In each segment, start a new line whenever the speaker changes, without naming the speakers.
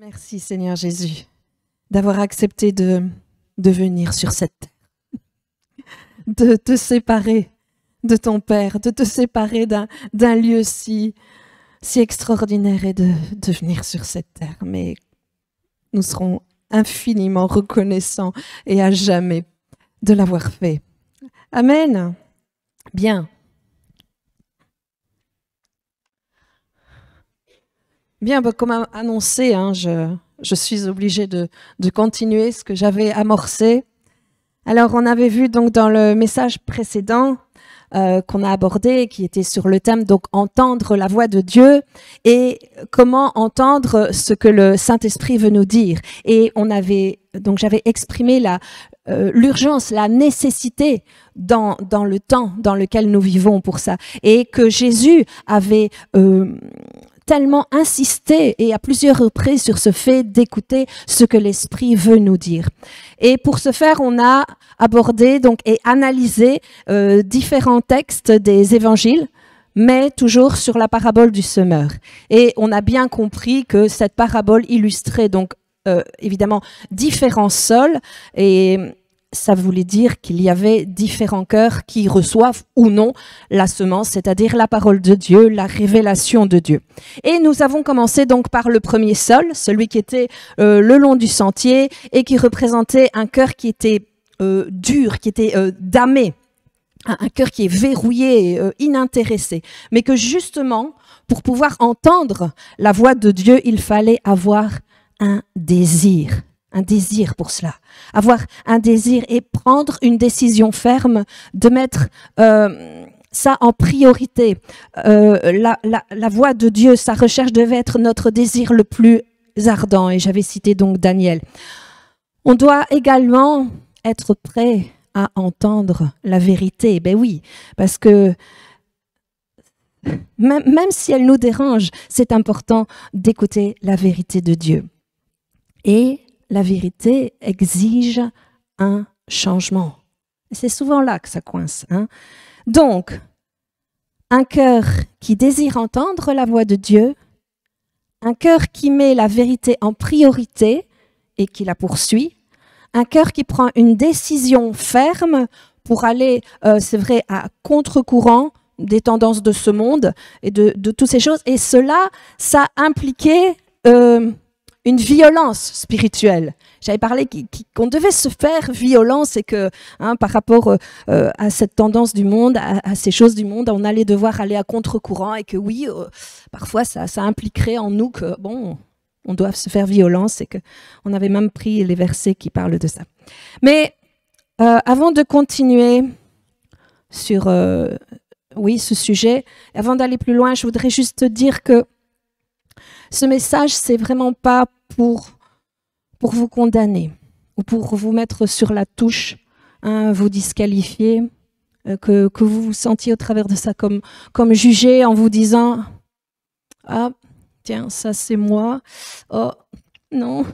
Merci Seigneur Jésus d'avoir accepté de venir sur cette terre, de te séparer de ton Père, de te séparer d'un lieu si extraordinaire et de venir sur cette terre. Mais nous serons infiniment reconnaissants et à jamais de l'avoir fait. Amen. Bien. Bien, comme annoncé, je suis obligée de continuer ce que j'avais amorcé. Alors, on avait vu donc dans le message précédent qu'on a abordé, qui était sur le thème donc entendre la voix de Dieu et comment entendre ce que le Saint-Esprit veut nous dire. Et j'avais exprimé l'urgence, la nécessité dans le temps dans lequel nous vivons pour ça, et que Jésus avait tellement insisté et à plusieurs reprises sur ce fait d'écouter ce que l'Esprit veut nous dire. Et pour ce faire, on a abordé donc et analysé différents textes des évangiles, mais toujours sur la parabole du semeur. Et on a bien compris que cette parabole illustrait donc évidemment différents sols, et ça voulait dire qu'il y avait différents cœurs qui reçoivent ou non la semence, c'est-à-dire la parole de Dieu, la révélation de Dieu. Et nous avons commencé donc par le premier sol, celui qui était le long du sentier et qui représentait un cœur qui était dur, qui était damé, un cœur qui est verrouillé, inintéressé, mais que justement, pour pouvoir entendre la voix de Dieu, il fallait avoir un désir pour cela, avoir un désir et prendre une décision ferme de mettre ça en priorité. La voix de Dieu, sa recherche devait être notre désir le plus ardent, et j'avais cité donc Daniel. On doit également être prêt à entendre la vérité. Ben oui, parce que même si elle nous dérange, c'est important d'écouter la vérité de Dieu. Et la vérité exige un changement. C'est souvent là que ça coince. Donc, un cœur qui désire entendre la voix de Dieu, un cœur qui met la vérité en priorité et qui la poursuit, un cœur qui prend une décision ferme pour aller, c'est vrai, à contre-courant des tendances de ce monde et de toutes ces choses. Et cela, ça impliquait une violence spirituelle. J'avais parlé qu'on devait se faire violence et que par rapport à cette tendance du monde, à ces choses du monde, on allait devoir aller à contre-courant et que oui, parfois ça impliquerait en nous que bon, on doit se faire violence, et qu'on avait même pris les versets qui parlent de ça. Mais avant de continuer sur ce sujet, avant d'aller plus loin, je voudrais juste te dire que ce message, c'est vraiment pas pour vous condamner ou pour vous mettre sur la touche, vous disqualifier, que vous vous sentiez au travers de ça comme jugé en vous disant « Ah, tiens, ça c'est moi. Oh, non. »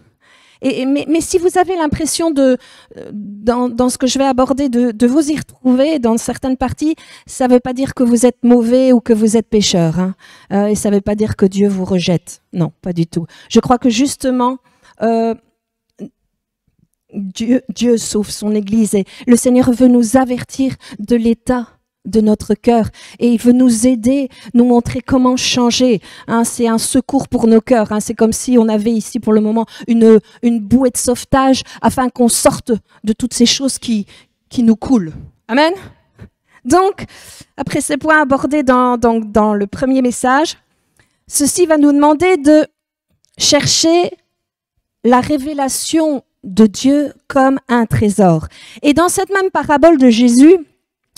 Mais si vous avez l'impression dans ce que je vais aborder de vous y retrouver dans certaines parties, ça ne veut pas dire que vous êtes mauvais ou que vous êtes pécheur. Et ça ne veut pas dire que Dieu vous rejette. Non, pas du tout. Je crois que justement, Dieu sauve son Église et le Seigneur veut nous avertir de l'état de notre cœur et il veut nous aider, nous montrer comment changer. C'est un secours pour nos cœurs. C'est comme si on avait ici pour le moment une bouée de sauvetage afin qu'on sorte de toutes ces choses qui nous coulent. Amen. Donc, après ces points abordés dans le premier message, ceci va nous demander de chercher la révélation de Dieu comme un trésor. Et dans cette même parabole de Jésus,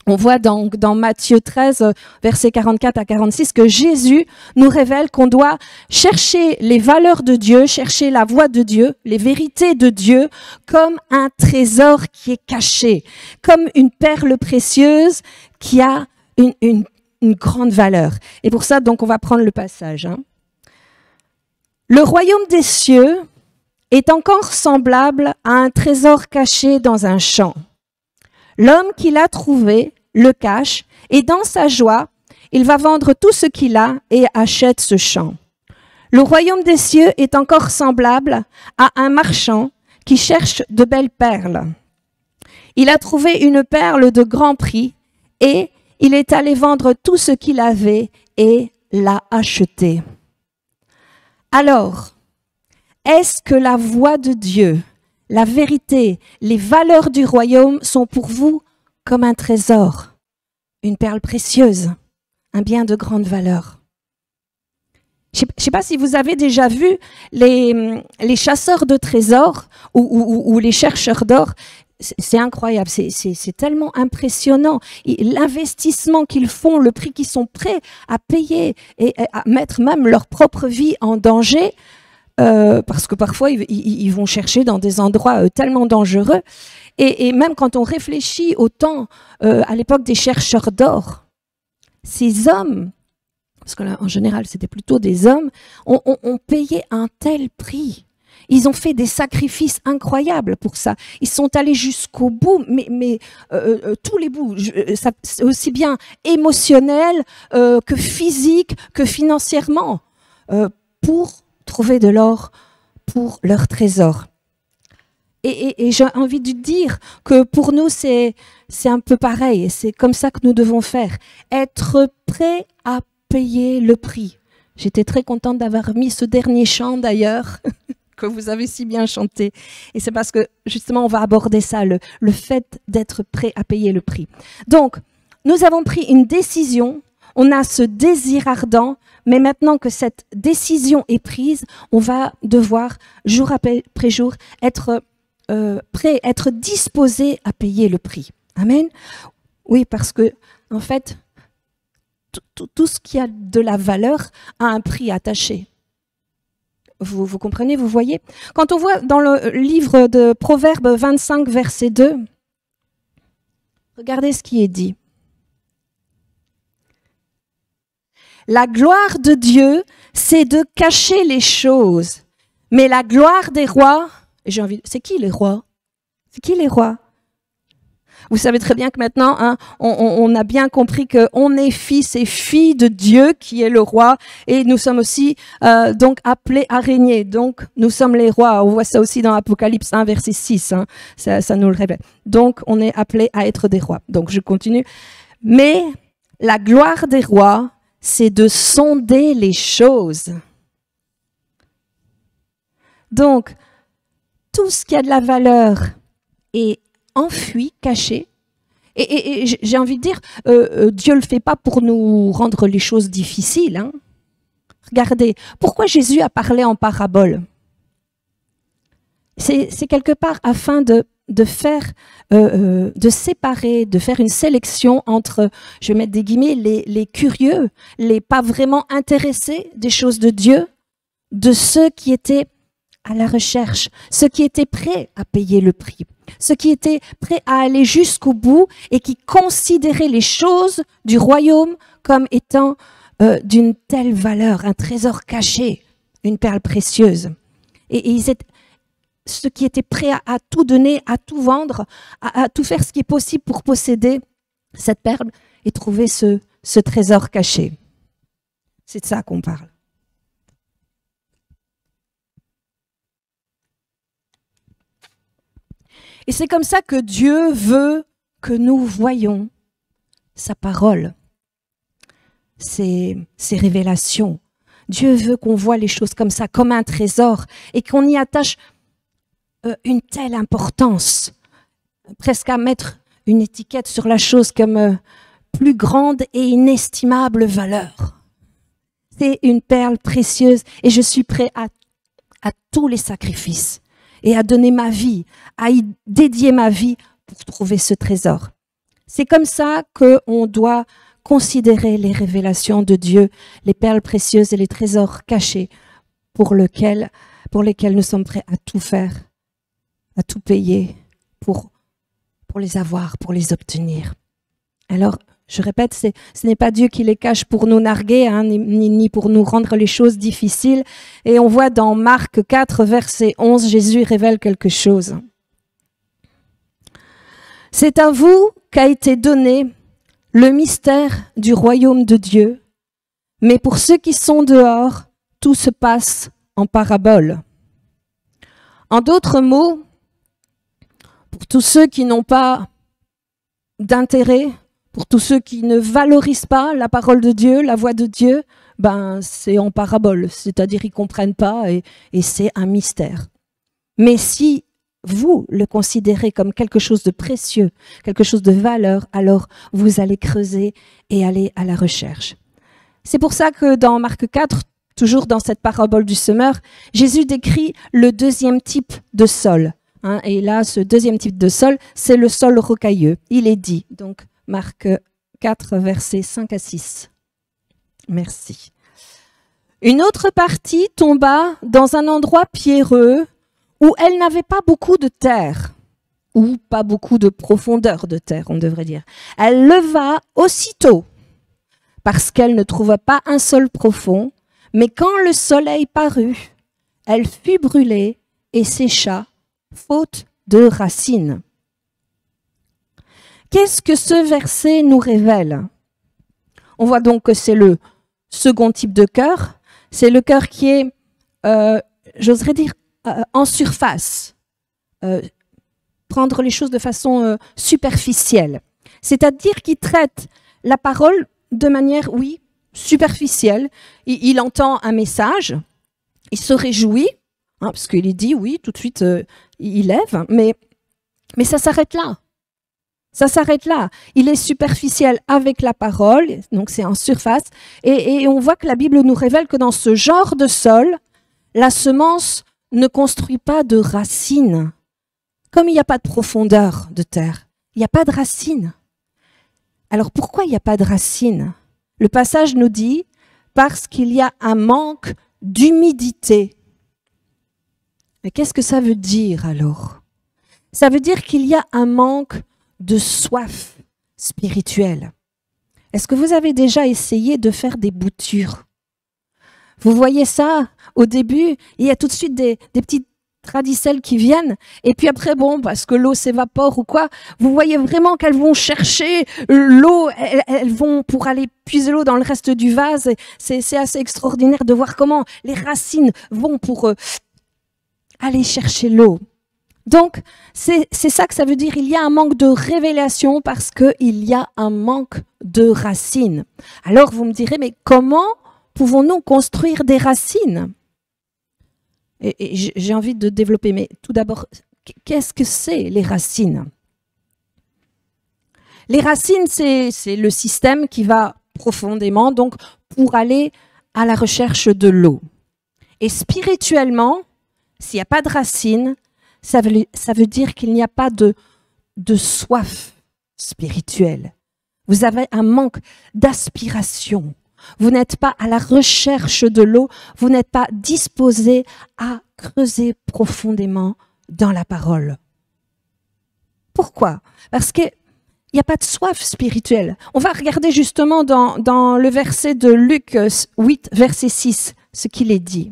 on voit dans Matthieu 13, versets 44 à 46, que Jésus nous révèle qu'on doit chercher les valeurs de Dieu, chercher la voix de Dieu, les vérités de Dieu, comme un trésor qui est caché, comme une perle précieuse qui a une grande valeur. Et pour ça, donc, on va prendre le passage. Le royaume des cieux est encore semblable à un trésor caché dans un champ. L'homme qui l'a trouvé le cache et dans sa joie, il va vendre tout ce qu'il a et achète ce champ. Le royaume des cieux est encore semblable à un marchand qui cherche de belles perles. Il a trouvé une perle de grand prix et il est allé vendre tout ce qu'il avait et l'a achetée. Alors, est-ce que la voie de Dieu, la vérité, les valeurs du royaume sont pour vous comme un trésor, une perle précieuse, un bien de grande valeur? Je ne sais pas si vous avez déjà vu les chasseurs de trésors ou les chercheurs d'or. C'est incroyable, c'est tellement impressionnant. L'investissement qu'ils font, le prix qu'ils sont prêts à payer et à mettre même leur propre vie en danger, parce que parfois ils vont chercher dans des endroits tellement dangereux. Et même quand on réfléchit au temps, à l'époque des chercheurs d'or, ces hommes, parce qu'en général c'était plutôt des hommes, ont payé un tel prix. Ils ont fait des sacrifices incroyables pour ça. Ils sont allés jusqu'au bout, mais tous les bouts, aussi bien émotionnel que physique, que financièrement, pour trouver de l'or pour leur trésor. Et j'ai envie de dire que pour nous, c'est un peu pareil. C'est comme ça que nous devons faire. Être prêt à payer le prix. J'étais très contente d'avoir mis ce dernier chant d'ailleurs, que vous avez si bien chanté. Et c'est parce que justement, on va aborder ça, le fait d'être prêt à payer le prix. Donc, nous avons pris une décision, on a ce désir ardent, mais maintenant que cette décision est prise, on va devoir, jour après jour, être prêt, être disposé à payer le prix. Amen. Oui, parce que, en fait, tout ce qui a de la valeur a un prix attaché. Vous comprenez, vous voyez? Quand on voit dans le livre de Proverbes 25, verset 2, regardez ce qui est dit. La gloire de Dieu, c'est de cacher les choses. Mais la gloire des rois, c'est qui les rois? C'est qui les rois? Vous savez très bien que maintenant, hein, on a bien compris qu'on est fils et filles de Dieu qui est le roi et nous sommes aussi donc appelés à régner. Donc, nous sommes les rois. On voit ça aussi dans Apocalypse 1, verset 6. Hein, ça nous le révèle. Donc, on est appelés à être des rois. Donc, je continue. Mais la gloire des rois, c'est de sonder les choses. Donc, tout ce qui a de la valeur est enfui, caché. Et j'ai envie de dire, Dieu ne le fait pas pour nous rendre les choses difficiles. Hein. Regardez, pourquoi Jésus a parlé en parabole? C'est quelque part afin de faire, de séparer, de faire une sélection entre, je vais mettre des guillemets, les curieux, les pas vraiment intéressés des choses de Dieu, de ceux qui étaient à la recherche, ceux qui étaient prêts à payer le prix, ceux qui étaient prêts à aller jusqu'au bout et qui considéraient les choses du royaume comme étant d'une telle valeur, un trésor caché, une perle précieuse. Et ils étaient ceux qui étaient prêts à tout donner, à tout vendre, à tout faire ce qui est possible pour posséder cette perle et trouver ce trésor caché. C'est de ça qu'on parle. Et c'est comme ça que Dieu veut que nous voyions sa parole, ses révélations. Dieu veut qu'on voit les choses comme ça, comme un trésor, et qu'on y attache une telle importance, presque à mettre une étiquette sur la chose comme plus grande et inestimable valeur. C'est une perle précieuse et je suis prêt à tous les sacrifices et à donner ma vie, à y dédier ma vie pour trouver ce trésor. C'est comme ça qu'on doit considérer les révélations de Dieu, les perles précieuses et les trésors cachés pour lesquels nous sommes prêts à tout faire, à tout payer pour les avoir, pour les obtenir. Alors, je répète, ce n'est pas Dieu qui les cache pour nous narguer, hein, ni pour nous rendre les choses difficiles. Et on voit dans Marc 4, verset 11, Jésus révèle quelque chose. C'est à vous qu'a été donné le mystère du royaume de Dieu, mais pour ceux qui sont dehors, tout se passe en parabole. En d'autres mots, pour tous ceux qui n'ont pas d'intérêt, pour tous ceux qui ne valorisent pas la parole de Dieu, la voix de Dieu, ben c'est en parabole, c'est-à-dire ils ne comprennent pas et c'est un mystère. Mais si vous le considérez comme quelque chose de précieux, quelque chose de valeur, alors vous allez creuser et aller à la recherche. C'est pour ça que dans Marc 4, toujours dans cette parabole du semeur, Jésus décrit le deuxième type de sol. Et là, ce deuxième type de sol, c'est le sol rocailleux. Il est dit, donc Marc 4, versets 5 à 6. Merci. Une autre partie tomba dans un endroit pierreux où elle n'avait pas beaucoup de terre, ou pas beaucoup de profondeur de terre, on devrait dire. Elle leva aussitôt, parce qu'elle ne trouva pas un sol profond, mais quand le soleil parut, elle fut brûlée et sécha, faute de racines. Qu'est-ce que ce verset nous révèle? On voit donc que c'est le second type de cœur. C'est le cœur qui est, j'oserais dire, en surface. Prendre les choses de façon superficielle. C'est-à-dire qu'il traite la parole de manière, oui, superficielle. Il entend un message, il se réjouit, parce qu'il est dit, oui, tout de suite, il lève, mais ça s'arrête là. Ça s'arrête là. Il est superficiel avec la parole, donc c'est en surface, et on voit que la Bible nous révèle que dans ce genre de sol, la semence ne construit pas de racines. Comme il n'y a pas de profondeur de terre, il n'y a pas de racines. Alors pourquoi il n'y a pas de racines? Le passage nous dit parce qu'il y a un manque d'humidité. Mais qu'est-ce que ça veut dire alors? Ça veut dire qu'il y a un manque de soif spirituelle. Est-ce que vous avez déjà essayé de faire des boutures? Vous voyez ça au début, il y a tout de suite des petites radicelles qui viennent, et puis après, bon, parce que l'eau s'évapore ou quoi, vous voyez vraiment qu'elles vont chercher l'eau, elles vont pour aller puiser l'eau dans le reste du vase. C'est assez extraordinaire de voir comment les racines vont pour aller chercher l'eau. Donc, c'est ça que ça veut dire. Il y a un manque de révélation parce qu'il y a un manque de racines. Alors, vous me direz, mais comment pouvons-nous construire des racines? Et j'ai envie de développer, mais tout d'abord, qu'est-ce que c'est les racines? Les racines, c'est le système qui va profondément, donc pour aller à la recherche de l'eau. Et spirituellement, s'il n'y a pas de racines, ça veut dire qu'il n'y a pas de soif spirituelle. Vous avez un manque d'aspiration. Vous n'êtes pas à la recherche de l'eau, vous n'êtes pas disposé à creuser profondément dans la parole. Pourquoi? Parce qu'il n'y a pas de soif spirituelle. On va regarder justement dans le verset de Luc 8, verset 6, ce qu'il est dit.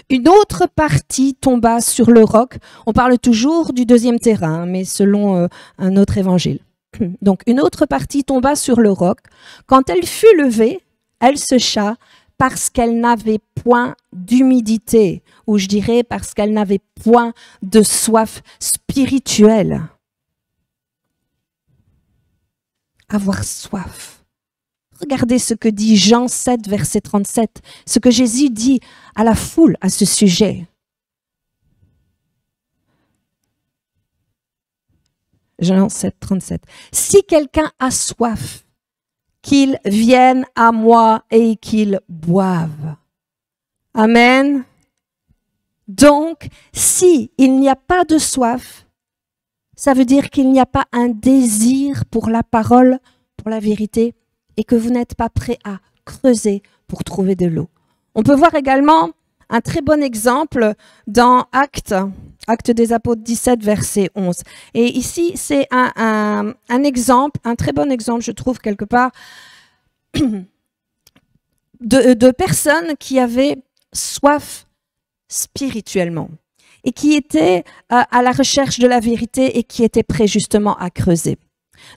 Une autre partie tomba sur le roc. On parle toujours du deuxième terrain, mais selon un autre évangile. Donc, une autre partie tomba sur le roc. Quand elle fut levée, elle sécha parce qu'elle n'avait point d'humidité, ou je dirais parce qu'elle n'avait point de soif spirituelle. Avoir soif. Regardez ce que dit Jean 7, verset 37, ce que Jésus dit à la foule à ce sujet. Jean 7, 37. Si quelqu'un a soif, qu'il vienne à moi et qu'il boive. Amen. Donc, si il n'y a pas de soif, ça veut dire qu'il n'y a pas un désir pour la parole, pour la vérité, et que vous n'êtes pas prêt à creuser pour trouver de l'eau. On peut voir également un très bon exemple dans Actes des Apôtres 17, verset 11. Et ici, c'est un exemple, un très bon exemple, je trouve, quelque part, de personnes qui avaient soif spirituellement et qui étaient à la recherche de la vérité et qui étaient prêts justement à creuser.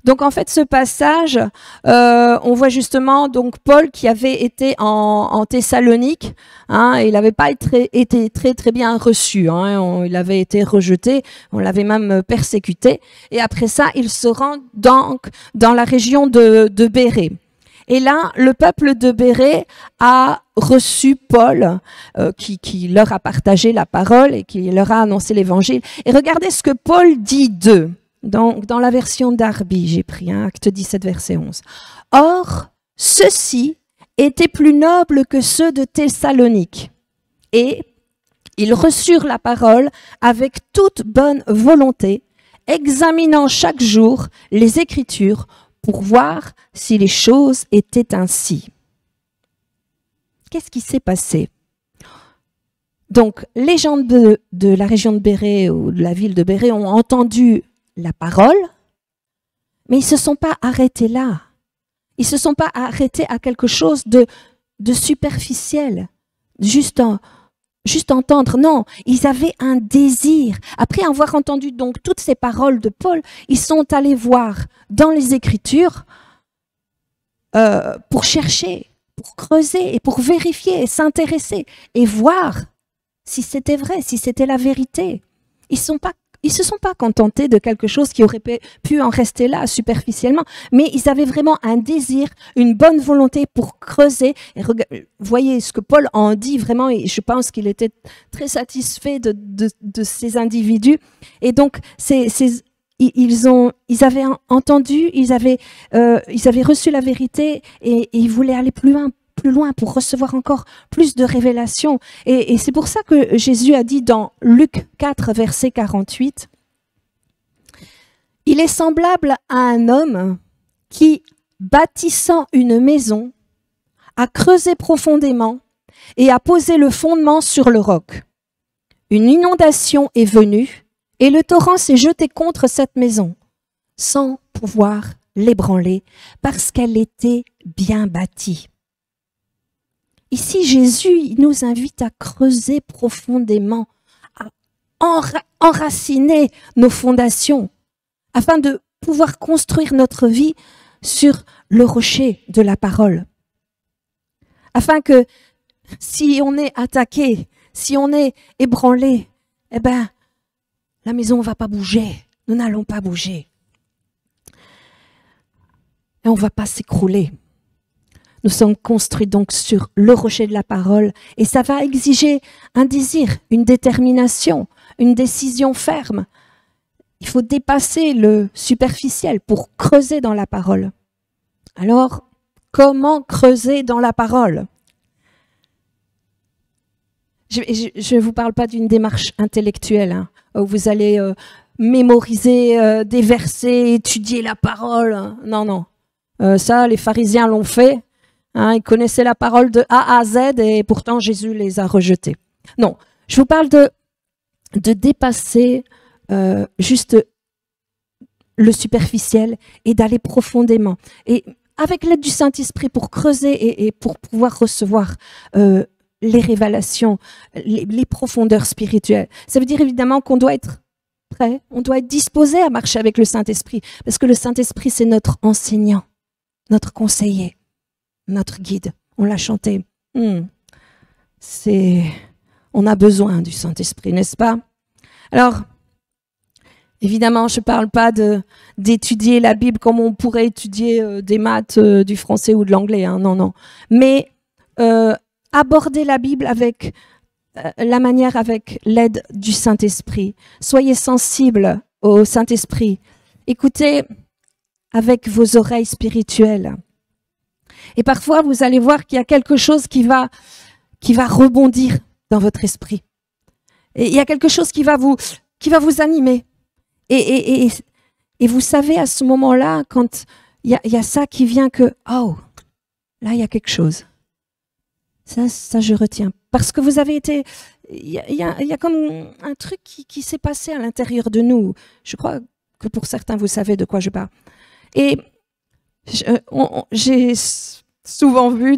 Donc en fait, ce passage, on voit justement donc Paul qui avait été en Thessalonique, hein, il n'avait pas été très bien reçu, hein, il avait été rejeté, on l'avait même persécuté. Et après ça, il se rend donc dans la région de Bérée. Et là, le peuple de Bérée a reçu Paul, qui leur a partagé la parole et qui leur a annoncé l'évangile. Et regardez ce que Paul dit d'eux. Dans la version Darby, j'ai pris Acte 17, verset 11. « Or, ceux-ci étaient plus nobles que ceux de Thessalonique, et ils reçurent la parole avec toute bonne volonté, examinant chaque jour les Écritures pour voir si les choses étaient ainsi. » Qu'est-ce qui s'est passé? Donc, les gens de la région de Bérée ou de la ville de Bérée ont entendu la parole, mais ils ne se sont pas arrêtés là. Ils ne se sont pas arrêtés à quelque chose de superficiel, juste entendre. Non, ils avaient un désir. Après avoir entendu donc toutes ces paroles de Paul, ils sont allés voir dans les Écritures pour chercher, pour creuser et pour vérifier et s'intéresser et voir si c'était vrai, si c'était la vérité. Ils ne se sont pas contentés de quelque chose qui aurait pu en rester là superficiellement, mais ils avaient vraiment un désir, une bonne volonté pour creuser. Et voyez ce que Paul en dit vraiment, et je pense qu'il était très satisfait de ces individus. Et donc, ils avaient entendu, ils avaient reçu la vérité et ils voulaient aller plus loin pour recevoir encore plus de révélations. Et c'est pour ça que Jésus a dit dans Luc 4, verset 48, « Il est semblable à un homme qui, bâtissant une maison, a creusé profondément et a posé le fondement sur le roc. Une inondation est venue et le torrent s'est jeté contre cette maison, sans pouvoir l'ébranler parce qu'elle était bien bâtie. » Ici, Jésus il nous invite à creuser profondément, à enraciner nos fondations, afin de pouvoir construire notre vie sur le rocher de la parole. Afin que si on est attaqué, si on est ébranlé, eh ben, la maison ne va pas bouger, nous n'allons pas bouger. Et on ne va pas s'écrouler. Nous sommes construits donc sur le rocher de la parole et ça va exiger un désir, une détermination, une décision ferme. Il faut dépasser le superficiel pour creuser dans la parole. Alors, comment creuser dans la parole? Je ne vous parle pas d'une démarche intellectuelle, hein, où vous allez mémoriser des versets, étudier la parole. Non, non. Ça, les pharisiens l'ont fait. Hein, ils connaissaient la parole de A à Z et pourtant Jésus les a rejetés. Non, je vous parle de dépasser juste le superficiel et d'aller profondément. Et avec l'aide du Saint-Esprit pour creuser et pour pouvoir recevoir les révélations, les profondeurs spirituelles. Ça veut dire évidemment qu'on doit être prêt, on doit être disposé à marcher avec le Saint-Esprit parce que le Saint-Esprit, c'est notre enseignant, notre conseiller. Notre guide, on l'a chanté. On a besoin du Saint-Esprit, n'est-ce pas? Alors, évidemment, je ne parle pas d'étudier la Bible comme on pourrait étudier des maths, du français ou de l'anglais. Hein, non, non. Mais aborder la Bible avec la manière, avec l'aide du Saint-Esprit. Soyez sensibles au Saint-Esprit. Écoutez avec vos oreilles spirituelles. Et parfois, vous allez voir qu'il y a quelque chose qui va rebondir dans votre esprit. Et il y a quelque chose qui va vous animer. Et vous savez, à ce moment-là, quand il y a ça qui vient que, oh, là, il y a quelque chose. Ça, je retiens. Parce que vous avez été, il y a comme un truc qui s'est passé à l'intérieur de nous. Je crois que pour certains, vous savez de quoi je parle. Et j'ai souvent vu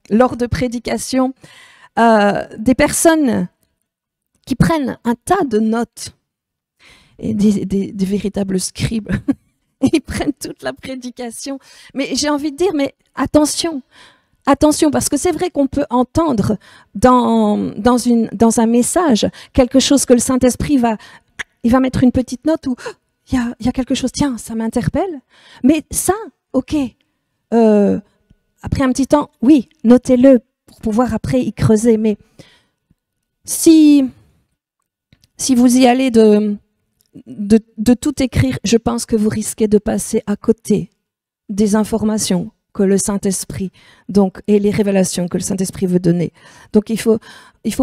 lors de prédications des personnes qui prennent un tas de notes et des véritables scribes Ils prennent toute la prédication. Mais j'ai envie de dire, mais attention, attention, parce que c'est vrai qu'on peut entendre dans un message quelque chose que le Saint-Esprit il va mettre une petite note où il y a quelque chose, tiens, ça m'interpelle. Mais ça, ok, après un petit temps, oui, notez-le pour pouvoir après y creuser. Mais si vous y allez de tout écrire, je pense que vous risquez de passer à côté des informations que le Saint-Esprit et les révélations que le Saint-Esprit veut donner. Donc il faut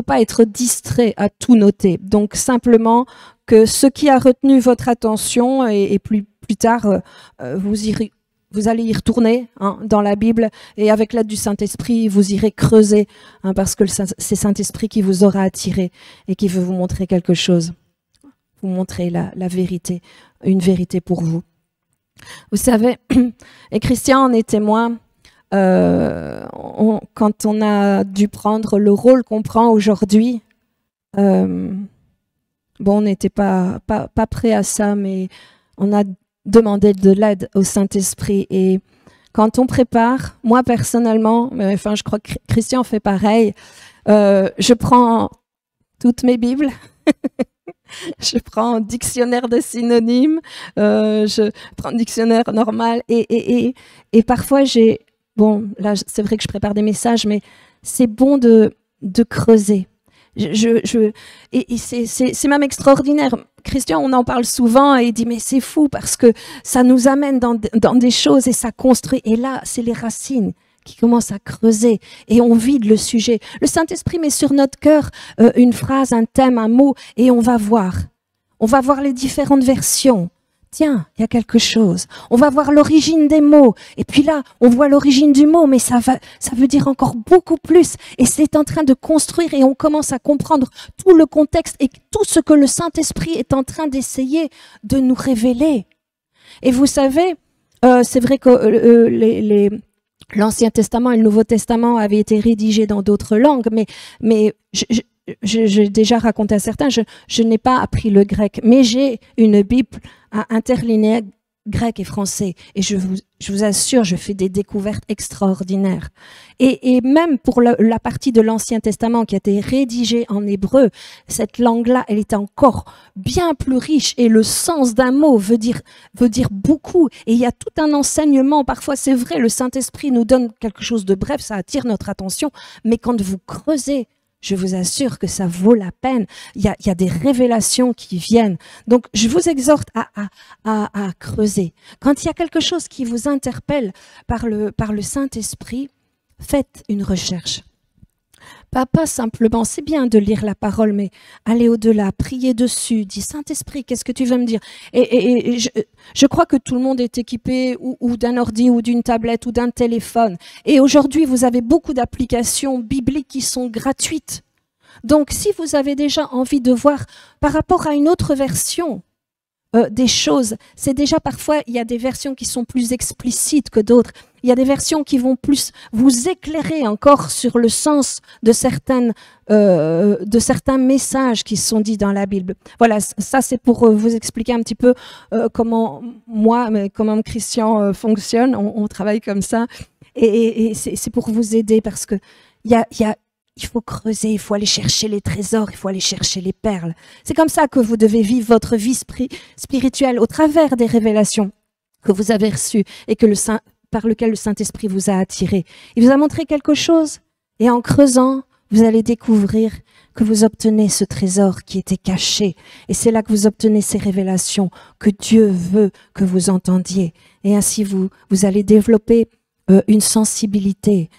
pas être distrait à tout noter. Donc simplement que ce qui a retenu votre attention et plus tard vous allez y retourner dans la Bible et avec l'aide du Saint-Esprit vous irez creuser parce que c'est Saint-Esprit qui vous aura attiré et qui veut vous montrer quelque chose. Vous montrer la vérité, une vérité pour vous. Vous savez, et Christian en est témoin, quand on a dû prendre le rôle qu'on prend aujourd'hui, on n'était pas prêt à ça, mais on a demandé de l'aide au Saint-Esprit. Et quand on prépare, moi personnellement, mais enfin je crois que Christian fait pareil, je prends toutes mes Bibles. Je prends un dictionnaire de synonymes, je prends un dictionnaire normal et parfois là c'est vrai que je prépare des messages, mais c'est bon de creuser. Et c'est même extraordinaire. Christian, on en parle souvent et il dit mais c'est fou parce que ça nous amène dans des choses et ça construit. Et là, c'est les racines qui commence à creuser et on vide le sujet. Le Saint-Esprit met sur notre cœur une phrase, un thème, un mot et on va voir. On va voir les différentes versions. Tiens, il y a quelque chose. On va voir l'origine des mots. Et puis là, on voit l'origine du mot, mais ça veut dire encore beaucoup plus. Et c'est en train de construire et on commence à comprendre tout le contexte et tout ce que le Saint-Esprit est en train d'essayer de nous révéler. Et vous savez, c'est vrai que l'Ancien Testament et le Nouveau Testament avaient été rédigés dans d'autres langues, mais j'ai déjà raconté à certains, je n'ai pas appris le grec, mais j'ai une Bible interlinéaire grec et français. Et je vous assure, je fais des découvertes extraordinaires. Et même pour la partie de l'Ancien Testament qui a été rédigée en hébreu, cette langue-là, elle est encore bien plus riche et le sens d'un mot veut dire beaucoup. Et il y a tout un enseignement. Parfois, c'est vrai, le Saint-Esprit nous donne quelque chose de bref, ça attire notre attention. Mais quand vous creusez, je vous assure que ça vaut la peine. Il y a des révélations qui viennent. Donc, je vous exhorte à creuser. Quand il y a quelque chose qui vous interpelle par le Saint-Esprit, faites une recherche. Pas simplement, c'est bien de lire la parole, mais allez au-delà, priez dessus, dis Saint-Esprit, qu'est-ce que tu veux me dire? Et je crois que tout le monde est équipé ou d'un ordi ou d'une tablette ou d'un téléphone. Et aujourd'hui, vous avez beaucoup d'applications bibliques qui sont gratuites. Donc, si vous avez déjà envie de voir par rapport à une autre version des choses, c'est déjà parfois, il y a des versions qui sont plus explicites que d'autres. Il y a des versions qui vont plus vous éclairer encore sur le sens de certains messages qui sont dits dans la Bible. Voilà, ça c'est pour vous expliquer un petit peu comment Christian fonctionne. On travaille comme ça et c'est pour vous aider parce que il faut creuser, il faut aller chercher les trésors, il faut aller chercher les perles. C'est comme ça que vous devez vivre votre vie spirituelle au travers des révélations que vous avez reçues et par lequel le Saint-Esprit vous a attiré. Il vous a montré quelque chose et en creusant, vous allez découvrir que vous obtenez ce trésor qui était caché. Et c'est là que vous obtenez ces révélations que Dieu veut que vous entendiez. Et ainsi, vous allez développer une sensibilité.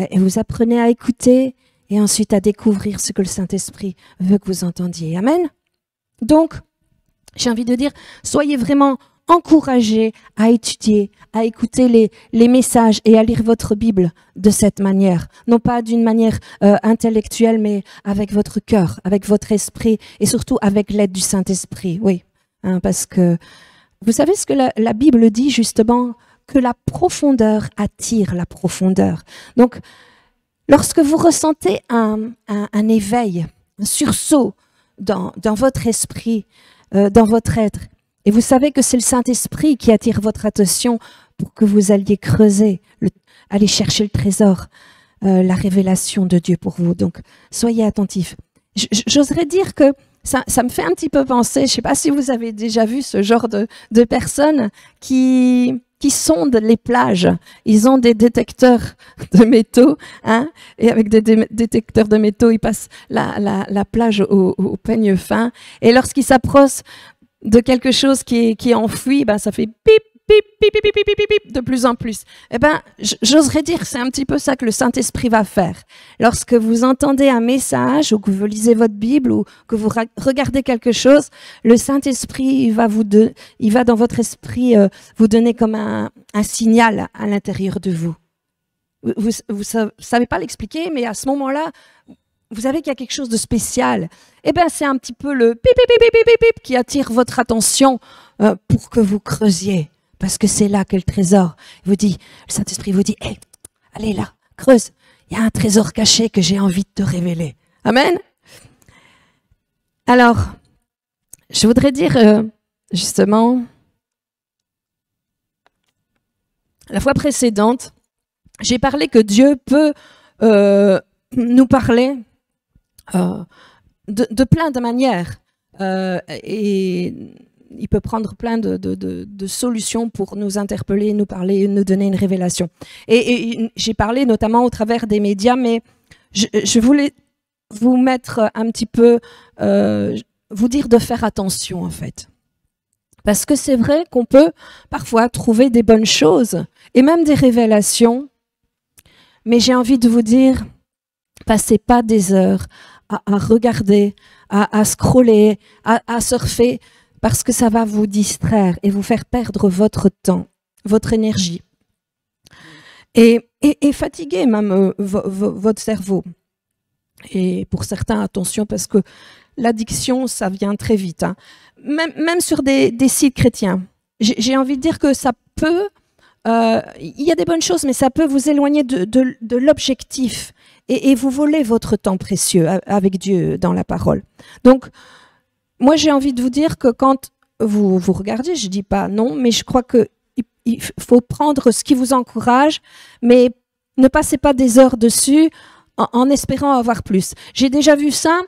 Et vous apprenez à écouter et ensuite à découvrir ce que le Saint-Esprit veut que vous entendiez. Amen. Donc, j'ai envie de dire, soyez vraiment encouragés à étudier, à écouter les messages et à lire votre Bible de cette manière. Non pas d'une manière intellectuelle, mais avec votre cœur, avec votre esprit et surtout avec l'aide du Saint-Esprit. Oui, parce que vous savez ce que la Bible dit justement, que la profondeur attire la profondeur. Donc, lorsque vous ressentez un éveil, un sursaut dans votre esprit, dans votre être, Et vous savez que c'est le Saint-Esprit qui attire votre attention pour que vous alliez creuser, aller chercher le trésor, la révélation de Dieu pour vous. Donc, soyez attentifs. J'oserais dire que ça me fait un petit peu penser, je ne sais pas si vous avez déjà vu ce genre de personnes qui sondent les plages. Ils ont des détecteurs de métaux, hein, et avec des détecteurs de métaux, ils passent la plage au peigne fin. Et lorsqu'ils s'approchent de quelque chose qui est enfoui, ben ça fait pip, pip, pip, pip, pip, pip, pip, de plus en plus. Eh ben, j'oserais dire que c'est un petit peu ça que le Saint-Esprit va faire. Lorsque vous entendez un message, ou que vous lisez votre Bible, ou que vous regardez quelque chose, le Saint-Esprit, il va dans votre esprit vous donner comme un signal à l'intérieur de vous. Vous savez pas l'expliquer, mais à ce moment-là, vous savez qu'il y a quelque chose de spécial. Eh bien, c'est un petit peu le pip, pip, pip, pip, pip, pip qui attire votre attention pour que vous creusiez. Parce que c'est là que le trésor vous dit, le Saint-Esprit vous dit, hey, allez là, creuse. Il y a un trésor caché que j'ai envie de te révéler. Amen. Alors, je voudrais dire justement, la fois précédente, j'ai parlé que Dieu peut nous parler de plein de manières. Et il peut prendre plein de solutions pour nous interpeller, nous parler, nous donner une révélation. Et j'ai parlé notamment au travers des médias, mais je voulais vous mettre un petit peu, vous dire de faire attention en fait. Parce que c'est vrai qu'on peut parfois trouver des bonnes choses et même des révélations, mais j'ai envie de vous dire, passez pas des heures à regarder, à scroller, à surfer, parce que ça va vous distraire et vous faire perdre votre temps, votre énergie. Et fatiguer même votre cerveau. Et pour certains, attention, parce que l'addiction, ça vient très vite. Hein. Même sur des sites chrétiens. J'ai envie de dire que ça peut, il y a des bonnes choses, mais ça peut vous éloigner de l'objectif et vous voler votre temps précieux avec Dieu dans la parole. Donc, moi, j'ai envie de vous dire que quand vous regardez, je ne dis pas non, mais je crois qu'il faut prendre ce qui vous encourage, mais ne passez pas des heures dessus en espérant avoir plus. J'ai déjà vu ça.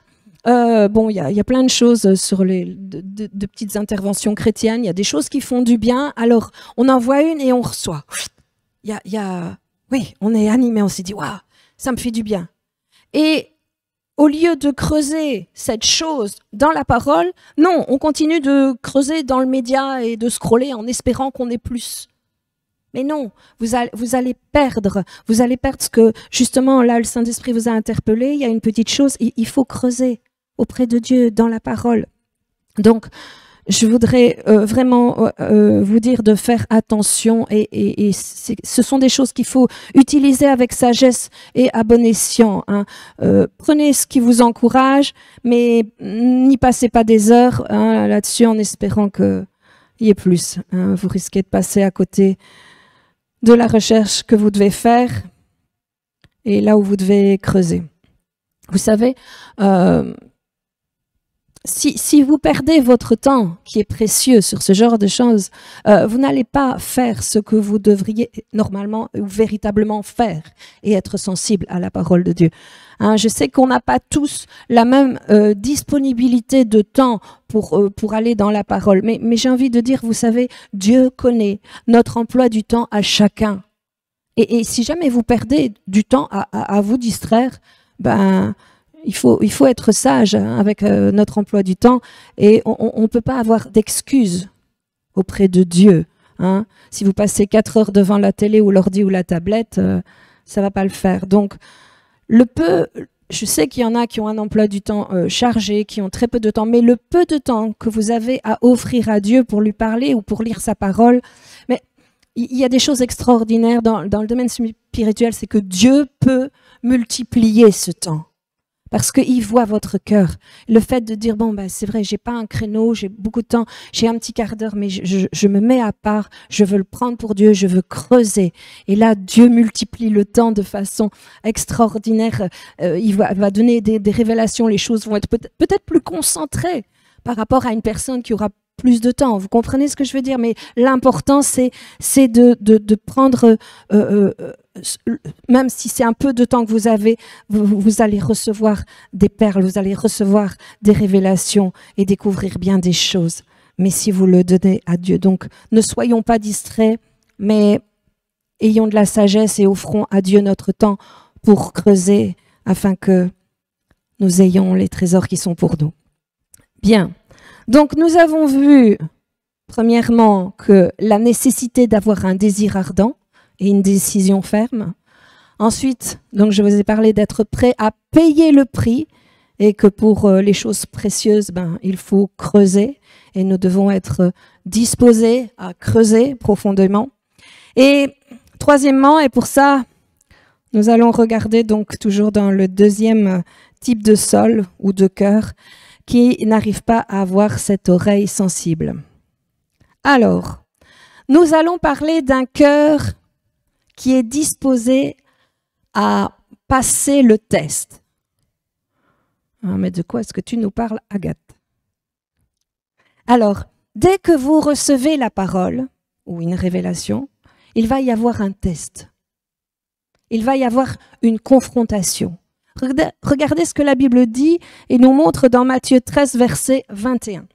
Bon, il y a plein de choses sur de petites interventions chrétiennes. Il y a des choses qui font du bien. Alors, on en voit une et on reçoit. Oui, on est animé, on s'est dit, waouh, ça me fait du bien. Et au lieu de creuser cette chose dans la parole, non, on continue de creuser dans le média et de scroller en espérant qu'on ait plus. Mais non, vous allez perdre ce que, justement, là, le Saint-Esprit vous a interpellé. Il y a une petite chose, il faut creuser auprès de Dieu dans la parole. Donc, je voudrais vraiment vous dire de faire attention et ce sont des choses qu'il faut utiliser avec sagesse et à bon escient. Hein. Prenez ce qui vous encourage, mais n'y passez pas des heures hein, là-dessus en espérant qu'il y ait plus. Hein. Vous risquez de passer à côté de la recherche que vous devez faire et là où vous devez creuser. Vous savez, si vous perdez votre temps qui est précieux sur ce genre de choses, vous n'allez pas faire ce que vous devriez normalement ou véritablement faire et être sensible à la parole de Dieu. Hein, je sais qu'on n'a pas tous la même disponibilité de temps pour aller dans la parole, mais j'ai envie de dire, vous savez, Dieu connaît notre emploi du temps à chacun. Et si jamais vous perdez du temps à vous distraire, ben il faut être sage avec notre emploi du temps et on ne peut pas avoir d'excuses auprès de Dieu. Hein. Si vous passez 4 heures devant la télé ou l'ordi ou la tablette, ça ne va pas le faire. Donc, je sais qu'il y en a qui ont un emploi du temps chargé, qui ont très peu de temps, mais le peu de temps que vous avez à offrir à Dieu pour lui parler ou pour lire sa parole, mais il y a des choses extraordinaires dans le domaine spirituel, c'est que Dieu peut multiplier ce temps. Parce qu'il voit votre cœur. Le fait de dire, bon, ben, c'est vrai, j'ai pas un créneau, j'ai beaucoup de temps, j'ai un petit quart d'heure, mais je me mets à part, je veux le prendre pour Dieu, je veux creuser. Et là, Dieu multiplie le temps de façon extraordinaire. Il va donner des révélations, les choses vont être peut-être plus concentrées par rapport à une personne qui aura plus de temps. Vous comprenez ce que je veux dire? Mais l'important, c'est de prendre, même si c'est un peu de temps que vous avez, vous allez recevoir des perles, vous allez recevoir des révélations et découvrir bien des choses. Mais si vous le donnez à Dieu, donc ne soyons pas distraits, mais ayons de la sagesse et offrons à Dieu notre temps pour creuser afin que nous ayons les trésors qui sont pour nous. Bien. Donc nous avons vu, premièrement, que la nécessité d'avoir un désir ardent et une décision ferme. Ensuite, donc je vous ai parlé d'être prêt à payer le prix et que pour les choses précieuses, il faut creuser et nous devons être disposés à creuser profondément. Et troisièmement, et pour ça, nous allons regarder donc toujours dans le deuxième type de sol ou de cœur qui n'arrive pas à avoir cette oreille sensible. Alors, nous allons parler d'un cœur qui est disposé à passer le test. Ah, mais de quoi est-ce que tu nous parles, Agathe? Alors, dès que vous recevez la parole ou une révélation, il va y avoir un test. Il va y avoir une confrontation. Regardez ce que la Bible dit et nous montre dans Matthieu 13, verset 21.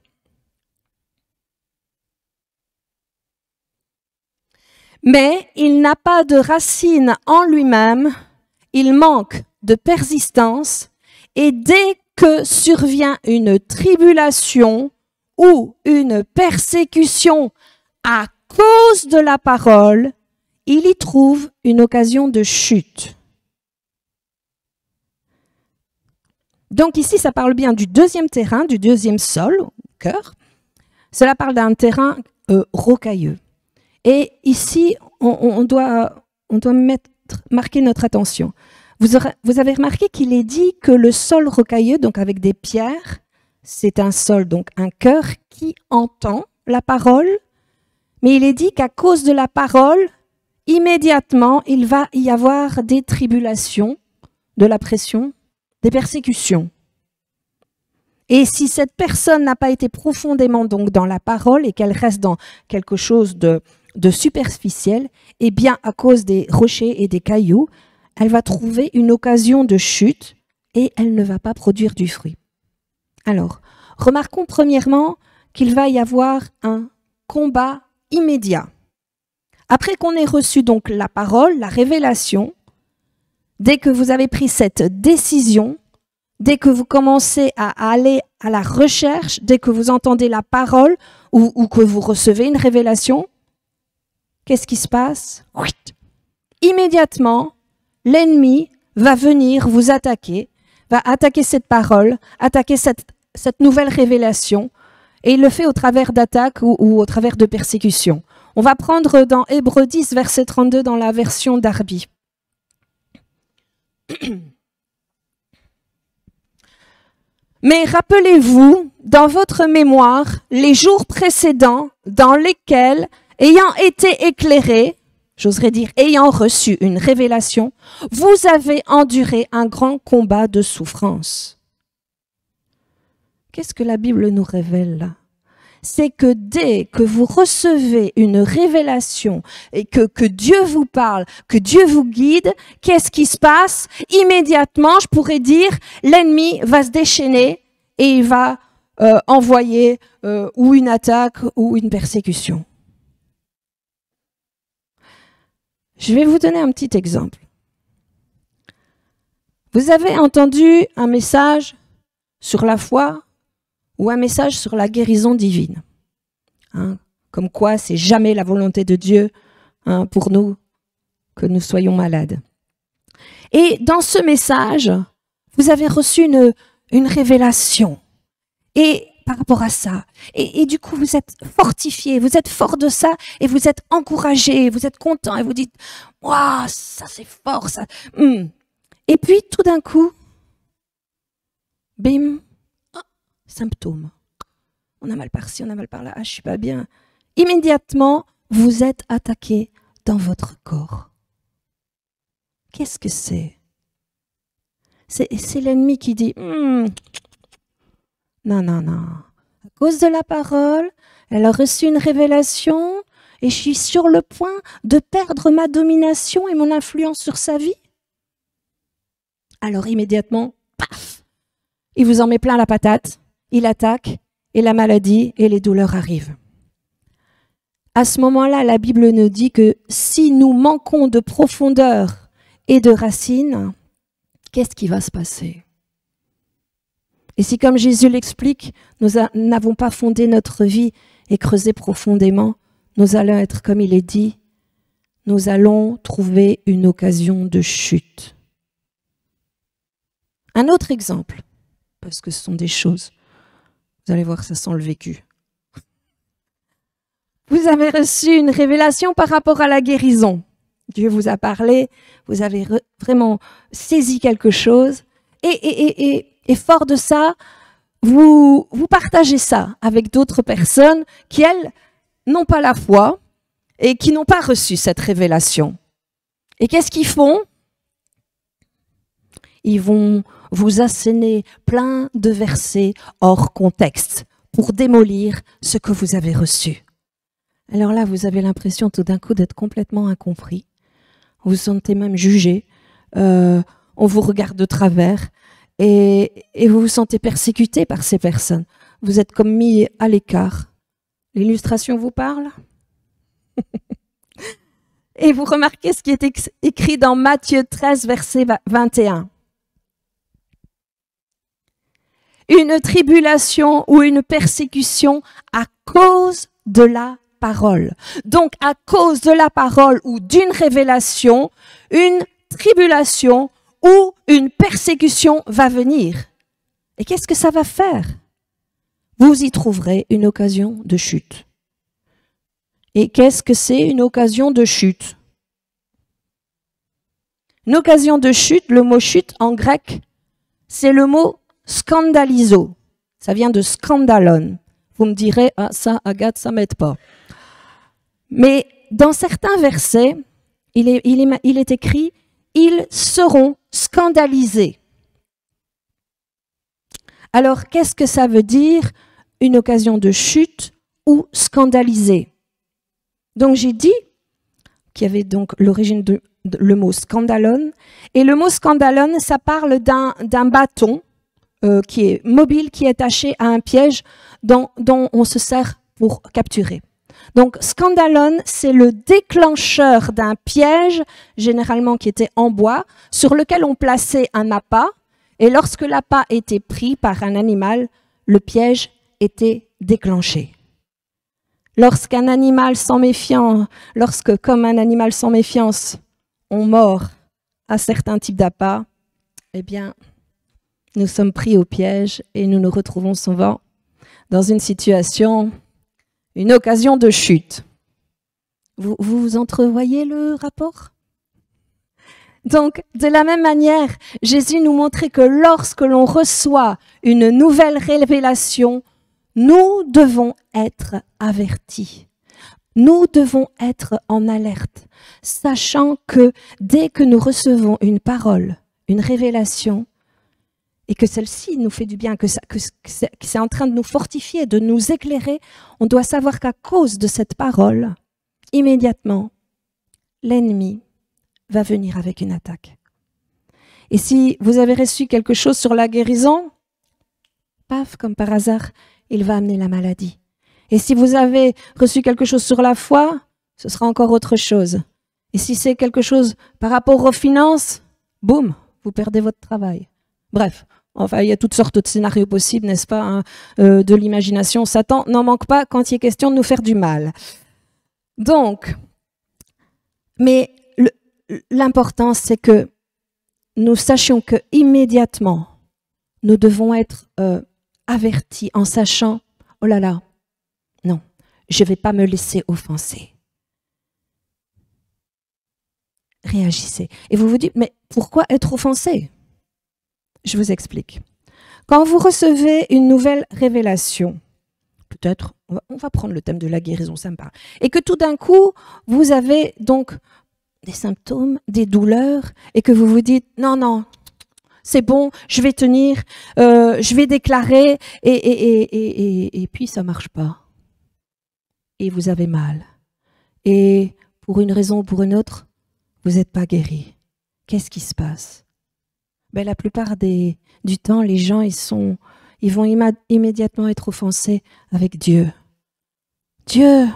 Mais il n'a pas de racine en lui-même, il manque de persistance, et dès que survient une tribulation ou une persécution à cause de la parole, il y trouve une occasion de chute. Donc ici, ça parle bien du deuxième terrain, du deuxième sol, cœur. Cela parle d'un terrain rocailleux. Et ici, on doit marquer notre attention. Vous avez remarqué qu'il est dit que le sol rocailleux, donc avec des pierres, c'est un sol, donc un cœur qui entend la parole, mais il est dit qu'à cause de la parole, immédiatement, il va y avoir des tribulations, de la pression, des persécutions. Et si cette personne n'a pas été profondément donc dans la parole et qu'elle reste dans quelque chose de superficiel, eh bien, à cause des rochers et des cailloux, elle va trouver une occasion de chute et elle ne va pas produire du fruit. Alors, remarquons premièrement qu'il va y avoir un combat immédiat. Après qu'on ait reçu donc la parole, la révélation, dès que vous avez pris cette décision, dès que vous commencez à aller à la recherche, dès que vous entendez la parole ou que vous recevez une révélation, qu'est-ce qui se passe? Immédiatement, l'ennemi va venir vous attaquer, va attaquer cette parole, attaquer cette nouvelle révélation, et il le fait au travers d'attaques ou au travers de persécutions. On va prendre dans Hébreux 10, verset 32, dans la version Darby. Mais rappelez-vous, dans votre mémoire, les jours précédents dans lesquels, ayant été éclairés, j'oserais dire ayant reçu une révélation, vous avez enduré un grand combat de souffrance. Qu'est-ce que la Bible nous révèle là? C'est que dès que vous recevez une révélation et que Dieu vous parle, que Dieu vous guide, qu'est-ce qui se passe? Immédiatement, je pourrais dire, l'ennemi va se déchaîner et il va envoyer ou une attaque ou une persécution. Je vais vous donner un petit exemple. Vous avez entendu un message sur la foi ou un message sur la guérison divine. Comme quoi, c'est jamais la volonté de Dieu pour nous que nous soyons malades. Et dans ce message, vous avez reçu une révélation. Et par rapport à ça, et du coup, vous êtes fortifié, vous êtes fort de ça, et vous êtes encouragé, vous êtes content, et vous dites, waouh, ça c'est fort, ça. Et puis, tout d'un coup, bim, symptômes. On a mal par-ci, on a mal par-là, je suis pas bien. Immédiatement, vous êtes attaqué dans votre corps. Qu'est-ce que c'est? C'est l'ennemi qui dit, non, non, non. À cause de la parole, elle a reçu une révélation et je suis sur le point de perdre ma domination et mon influence sur sa vie. Alors immédiatement, paf, il vous en met plein la patate, il attaque et la maladie et les douleurs arrivent. À ce moment-là, la Bible nous dit que si nous manquons de profondeur et de racines, qu'est-ce qui va se passer? Et si, comme Jésus l'explique, nous n'avons pas fondé notre vie et creusé profondément, nous allons être, comme il est dit, nous allons trouver une occasion de chute. Un autre exemple, parce que ce sont des choses, vous allez voir, ça sent le vécu. Vous avez reçu une révélation par rapport à la guérison. Dieu vous a parlé, vous avez vraiment saisi quelque chose, et fort de ça, vous partagez ça avec d'autres personnes qui, elles, n'ont pas la foi et qui n'ont pas reçu cette révélation. Et qu'est-ce qu'ils font? Ils vont vous asséner plein de versets hors contexte pour démolir ce que vous avez reçu. Alors là, vous avez l'impression tout d'un coup d'être complètement incompris. Vous vous sentez même jugé, on vous regarde de travers et vous vous sentez persécuté par ces personnes. Vous êtes comme mis à l'écart. L'illustration vous parle? Et vous remarquez ce qui est écrit dans Matthieu 13, verset 21. Une tribulation ou une persécution à cause de la parole. Donc, à cause de la parole ou d'une révélation, une tribulation ou une persécution va venir. Et qu'est-ce que ça va faire? Vous y trouverez une occasion de chute. Et qu'est-ce que c'est une occasion de chute? Une occasion de chute, le mot chute en grec, c'est le mot scandalizo. Ça vient de scandalon. Vous me direz, ah ça, Agathe, ça m'aide pas. Mais dans certains versets, il est écrit, ils seront scandalisés. Alors, qu'est-ce que ça veut dire, une occasion de chute ou scandalisé? Donc, j'ai dit qu'il y avait donc l'origine de le mot scandalon. Et le mot scandalon, ça parle d'un bâton qui est mobile, qui est attaché à un piège dont on se sert pour capturer. Donc, scandalon, c'est le déclencheur d'un piège, généralement qui était en bois, sur lequel on plaçait un appât. Et lorsque l'appât était pris par un animal, le piège était déclenché. Lorsqu'un animal sans méfiance, comme un animal sans méfiance, on mord à certains types d'appâts, eh bien, nous sommes pris au piège et nous nous retrouvons souvent dans une situation, une occasion de chute. Vous entrevoyez le rapport? Donc, de la même manière, Jésus nous montrait que lorsque l'on reçoit une nouvelle révélation, nous devons être avertis. Nous devons être en alerte, sachant que dès que nous recevons une parole, une révélation, et que celle-ci nous fait du bien, que c'est en train de nous fortifier, de nous éclairer, on doit savoir qu'à cause de cette parole, immédiatement, l'ennemi va venir avec une attaque. Et si vous avez reçu quelque chose sur la guérison, paf, comme par hasard, il va amener la maladie. Et si vous avez reçu quelque chose sur la foi, ce sera encore autre chose. Et si c'est quelque chose par rapport aux finances, boum, vous perdez votre travail. Bref, enfin, il y a toutes sortes de scénarios possibles, n'est-ce pas, hein, de l'imagination. Satan n'en manque pas quand il est question de nous faire du mal. Donc, mais l'important, c'est que nous sachions que immédiatement, nous devons être avertis en sachant, oh là là, non, je ne vais pas me laisser offenser. Réagissez. Et vous vous dites, mais pourquoi être offensé? Je vous explique. Quand vous recevez une nouvelle révélation, peut-être, on va prendre le thème de la guérison, ça me parle, et que tout d'un coup, vous avez donc des symptômes, des douleurs, et que vous vous dites, non, non, c'est bon, je vais tenir, je vais déclarer, et puis ça marche pas. Et vous avez mal. Et pour une raison ou pour une autre, vous n'êtes pas guéri. Qu'est-ce qui se passe? Ben, la plupart du temps, les gens, ils vont immédiatement être offensés avec Dieu. Dieu,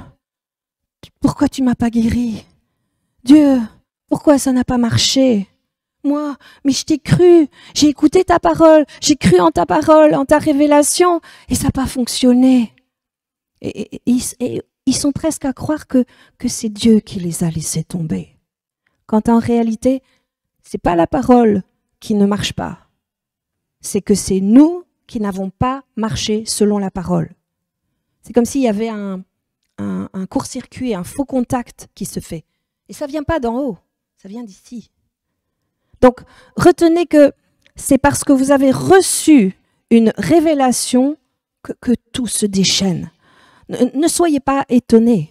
pourquoi tu m'as pas guéri? Dieu, pourquoi ça n'a pas marché? Moi, mais je t'ai cru, j'ai écouté ta parole, j'ai cru en ta parole, en ta révélation, et ça n'a pas fonctionné. Et ils sont presque à croire que c'est Dieu qui les a laissés tomber. Quand en réalité, c'est pas la parole qui ne marche pas. C'est que c'est nous qui n'avons pas marché selon la parole. C'est comme s'il y avait un court-circuit, un faux contact qui se fait. Et ça vient pas d'en haut, ça vient d'ici. Donc, retenez que c'est parce que vous avez reçu une révélation que tout se déchaîne. Ne soyez pas étonnés,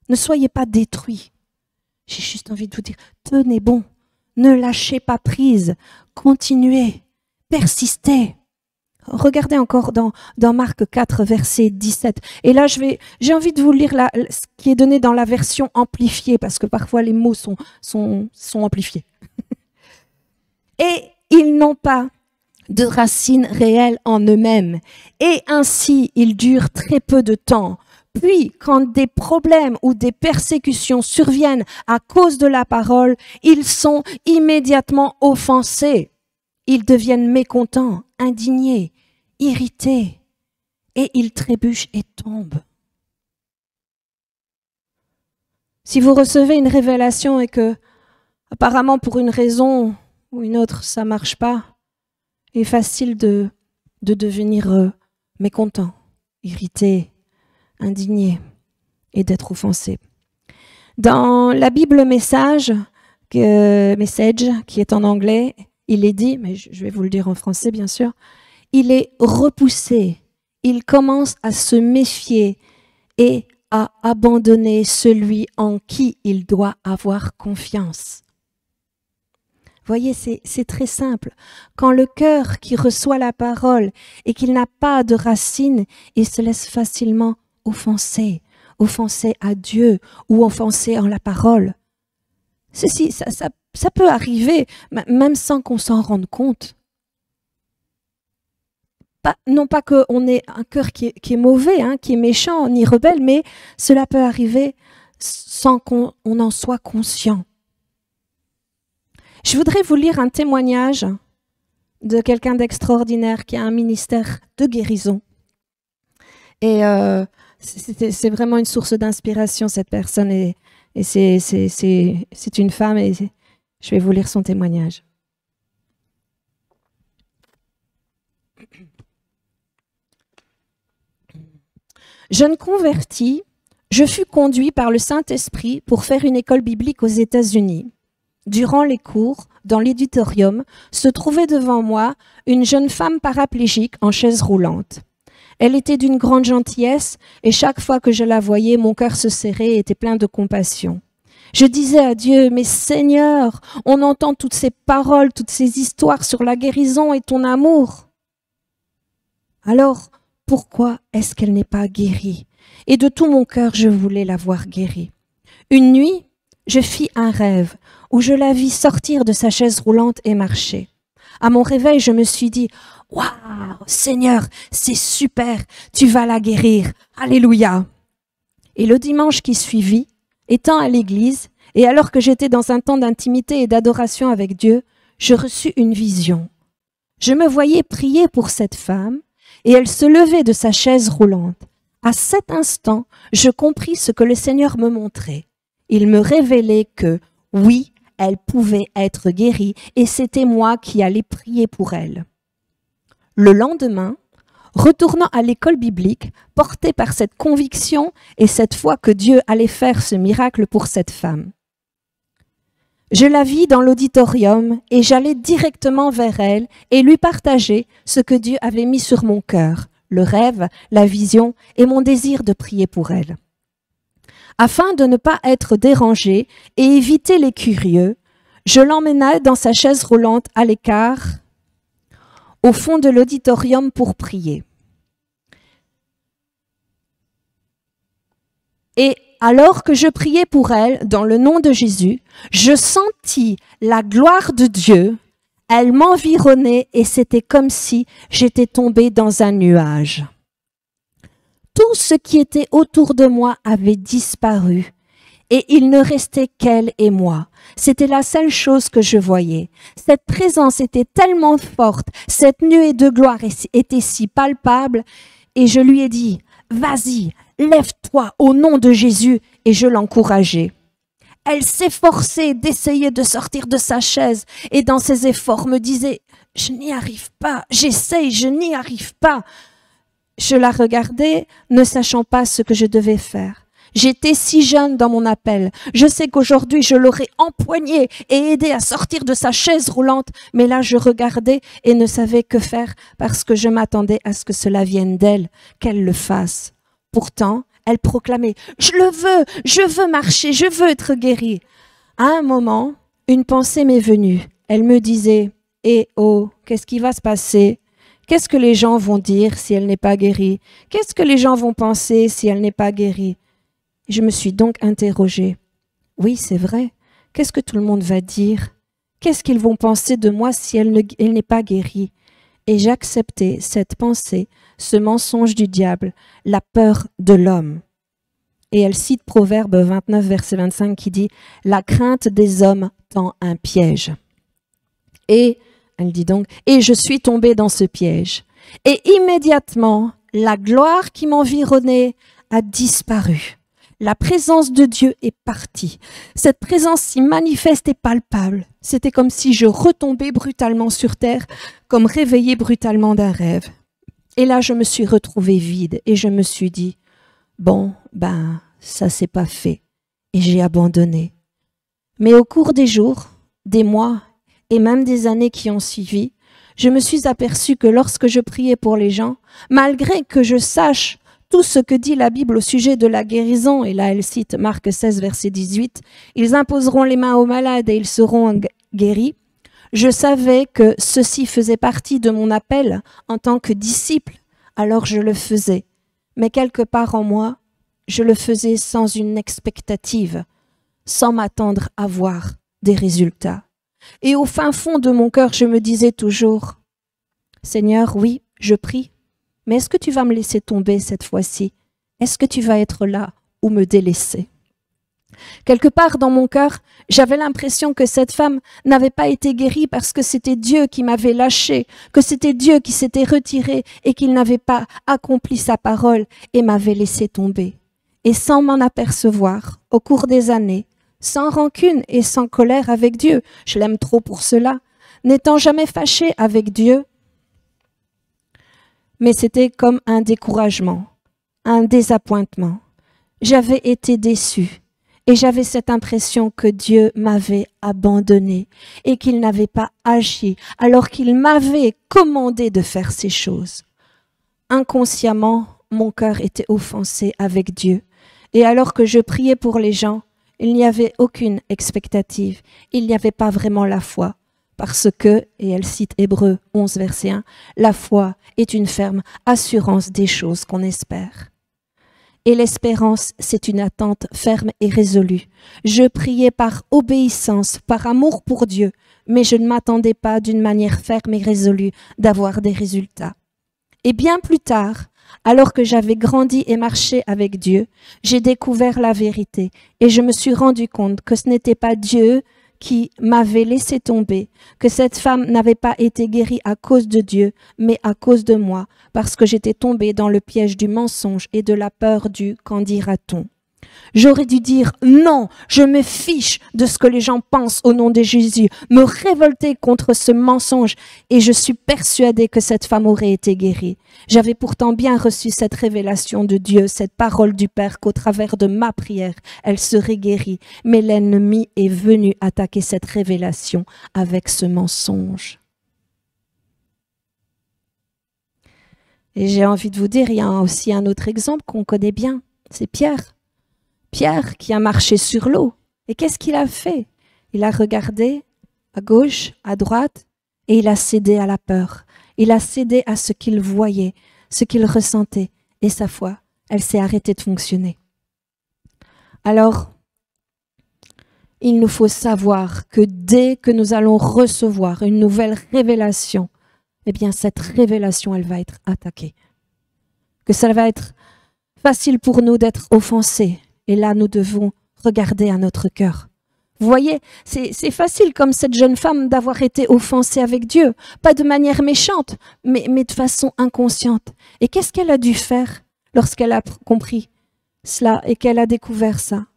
ne soyez pas détruits. J'ai juste envie de vous dire, tenez bon, ne lâchez pas prise, continuez, persistez. Regardez encore dans Marc 4, verset 17. Et là, j'ai envie de vous lire ce qui est donné dans la version amplifiée, parce que parfois les mots sont amplifiés. Et ils n'ont pas de racines réelles en eux-mêmes, et ainsi ils durent très peu de temps. Puis, quand des problèmes ou des persécutions surviennent à cause de la parole, ils sont immédiatement offensés. Ils deviennent mécontents, indignés, irrités, et ils trébuchent et tombent. Si vous recevez une révélation et que, apparemment pour une raison ou une autre, ça ne marche pas, il est facile de devenir mécontent, irrité, indigné et d'être offensé. Dans la Bible Message, qui est en anglais, il est dit, mais je vais vous le dire en français bien sûr, il est repoussé, il commence à se méfier et à abandonner celui en qui il doit avoir confiance. Voyez, c'est très simple. Quand le cœur qui reçoit la parole et qu'il n'a pas de racines, il se laisse facilement offenser à Dieu ou offenser en la parole. Ceci, ça peut arriver, même sans qu'on s'en rende compte. Non pas qu'on ait un cœur qui est mauvais, qui est méchant, ni rebelle, mais cela peut arriver sans qu'on en soit conscient. Je voudrais vous lire un témoignage de quelqu'un d'extraordinaire qui a un ministère de guérison. Et c'est vraiment une source d'inspiration, cette personne. Et c'est une femme et je vais vous lire son témoignage. Jeune converti, je fus conduit par le Saint-Esprit pour faire une école biblique aux États-Unis. Durant les cours, dans l'éditorium, se trouvait devant moi une jeune femme paraplégique en chaise roulante. Elle était d'une grande gentillesse et chaque fois que je la voyais, mon cœur se serrait et était plein de compassion. Je disais à Dieu, mais Seigneur, on entend toutes ces paroles, toutes ces histoires sur la guérison et ton amour. Alors, pourquoi est-ce qu'elle n'est pas guérie? Et de tout mon cœur, je voulais la voir guérie. Une nuit, je fis un rêve où je la vis sortir de sa chaise roulante et marcher. À mon réveil, je me suis dit, « Waouh, Seigneur, c'est super, tu vas la guérir, alléluia !» Et le dimanche qui suivit, étant à l'église, et alors que j'étais dans un temps d'intimité et d'adoration avec Dieu, je reçus une vision. Je me voyais prier pour cette femme, et elle se levait de sa chaise roulante. À cet instant, je compris ce que le Seigneur me montrait. Il me révélait que, oui, elle pouvait être guérie et c'était moi qui allais prier pour elle. Le lendemain, retournant à l'école biblique, porté par cette conviction et cette foi que Dieu allait faire ce miracle pour cette femme, je la vis dans l'auditorium et j'allais directement vers elle et lui partager ce que Dieu avait mis sur mon cœur, le rêve, la vision et mon désir de prier pour elle. Afin de ne pas être dérangée et éviter les curieux, Je l'emmena dans sa chaise roulante à l'écart, au fond de l'auditorium pour prier. Et alors que je priais pour elle, dans le nom de Jésus, je sentis la gloire de Dieu. Elle m'environnait et c'était comme si j'étais tombée dans un nuage. Tout ce qui était autour de moi avait disparu et il ne restait qu'elle et moi. C'était la seule chose que je voyais. Cette présence était tellement forte, cette nuée de gloire était si palpable et je lui ai dit « Vas-y, lève-toi au nom de Jésus » et je l'encourageais. Elle s'efforçait d'essayer de sortir de sa chaise et dans ses efforts me disait « Je n'y arrive pas, j'essaye, je n'y arrive pas ». Je la regardais, ne sachant pas ce que je devais faire. J'étais si jeune dans mon appel. Je sais qu'aujourd'hui, je l'aurais empoignée et aidée à sortir de sa chaise roulante, mais là, je regardais et ne savais que faire parce que je m'attendais à ce que cela vienne d'elle, qu'elle le fasse. Pourtant, elle proclamait « je veux marcher, je veux être guérie ». À un moment, une pensée m'est venue. Elle me disait « Eh oh, qu'est-ce qui va se passer ? Qu'est-ce que les gens vont dire si elle n'est pas guérie? Qu'est-ce que les gens vont penser si elle n'est pas guérie ?» Je me suis donc interrogée. Oui, c'est vrai. Qu'est-ce que tout le monde va dire? Qu'est-ce qu'ils vont penser de moi si elle n'est pas guérie? Et j'acceptais cette pensée, ce mensonge du diable, la peur de l'homme. Et elle cite Proverbe 29, verset 25 qui dit « La crainte des hommes tend un piège ». Et elle dit donc « Et je suis tombée dans ce piège. » Et immédiatement, la gloire qui m'environnait a disparu. La présence de Dieu est partie. Cette présence si manifeste et palpable, c'était comme si je retombais brutalement sur terre, comme réveillée brutalement d'un rêve. Et là, je me suis retrouvée vide et je me suis dit « Bon, ça s'est pas fait. » Et j'ai abandonné. Mais au cours des jours, des mois et même des années qui ont suivi, je me suis aperçue que lorsque je priais pour les gens, malgré que je sache tout ce que dit la Bible au sujet de la guérison, et là elle cite Marc 16, verset 18, « Ils imposeront les mains aux malades et ils seront guéris », je savais que ceci faisait partie de mon appel en tant que disciple, alors je le faisais. Mais quelque part en moi, je le faisais sans une expectative, sans m'attendre à voir des résultats. Et au fin fond de mon cœur, je me disais toujours, « Seigneur, oui, je prie, mais est-ce que tu vas me laisser tomber cette fois-ci? Est-ce que tu vas être là ou me délaisser ?» Quelque part dans mon cœur, j'avais l'impression que cette femme n'avait pas été guérie parce que c'était Dieu qui m'avait lâché, que c'était Dieu qui s'était retiré et qu'il n'avait pas accompli sa parole et m'avait laissé tomber. Et sans m'en apercevoir, au cours des années, sans rancune et sans colère avec Dieu, je l'aime trop pour cela, n'étant jamais fâchée avec Dieu, mais c'était comme un découragement, un désappointement. J'avais été déçue et j'avais cette impression que Dieu m'avait abandonnée et qu'il n'avait pas agi alors qu'il m'avait commandé de faire ces choses. Inconsciemment, mon cœur était offensé avec Dieu et alors que je priais pour les gens, il n'y avait aucune expectative, il n'y avait pas vraiment la foi. Parce que, et elle cite Hébreux 11, verset 1, la foi est une ferme assurance des choses qu'on espère. Et l'espérance, c'est une attente ferme et résolue. Je priais par obéissance, par amour pour Dieu, mais je ne m'attendais pas d'une manière ferme et résolue d'avoir des résultats. Et bien plus tard, alors que j'avais grandi et marché avec Dieu, j'ai découvert la vérité et je me suis rendu compte que ce n'était pas Dieu qui m'avait laissé tomber, que cette femme n'avait pas été guérie à cause de Dieu, mais à cause de moi, parce que j'étais tombée dans le piège du mensonge et de la peur du « qu'en dira-t-on ». J'aurais dû dire non, je me fiche de ce que les gens pensent au nom de Jésus, me révolter contre ce mensonge et je suis persuadée que cette femme aurait été guérie. J'avais pourtant bien reçu cette révélation de Dieu, cette parole du Père qu'au travers de ma prière, elle serait guérie. Mais l'ennemi est venu attaquer cette révélation avec ce mensonge. Et j'ai envie de vous dire, il y a aussi un autre exemple qu'on connaît bien, c'est Pierre. Pierre qui a marché sur l'eau. Et qu'est-ce qu'il a fait? Il a regardé à gauche, à droite, et il a cédé à la peur. Il a cédé à ce qu'il voyait, ce qu'il ressentait, et sa foi, elle s'est arrêtée de fonctionner. Alors, il nous faut savoir que dès que nous allons recevoir une nouvelle révélation, eh bien, cette révélation, elle va être attaquée. Que ça va être facile pour nous d'être offensés. Et là, nous devons regarder à notre cœur. Vous voyez, c'est facile comme cette jeune femme d'avoir été offensée avec Dieu. Pas de manière méchante, mais de façon inconsciente. Et qu'est-ce qu'elle a dû faire lorsqu'elle a compris cela et qu'elle a découvert ça?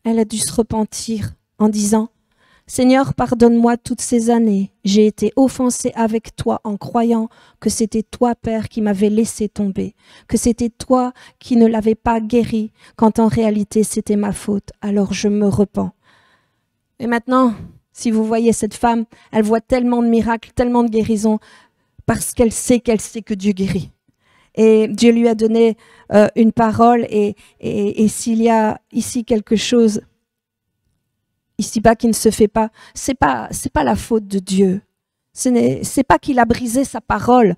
Elle a dû se repentir en disant « Seigneur, pardonne-moi toutes ces années. J'ai été offensée avec toi en croyant que c'était toi, Père, qui m'avais laissé tomber, que c'était toi qui ne l'avais pas guéri, quand en réalité c'était ma faute. Alors je me repens. » Et maintenant, si vous voyez cette femme, elle voit tellement de miracles, tellement de guérisons, parce qu'elle sait que Dieu guérit. Et Dieu lui a donné une parole, et s'il y a ici quelque chose ici-bas qui ne se fait pas, c'est pas la faute de Dieu. C'est pas qu'il a brisé sa parole,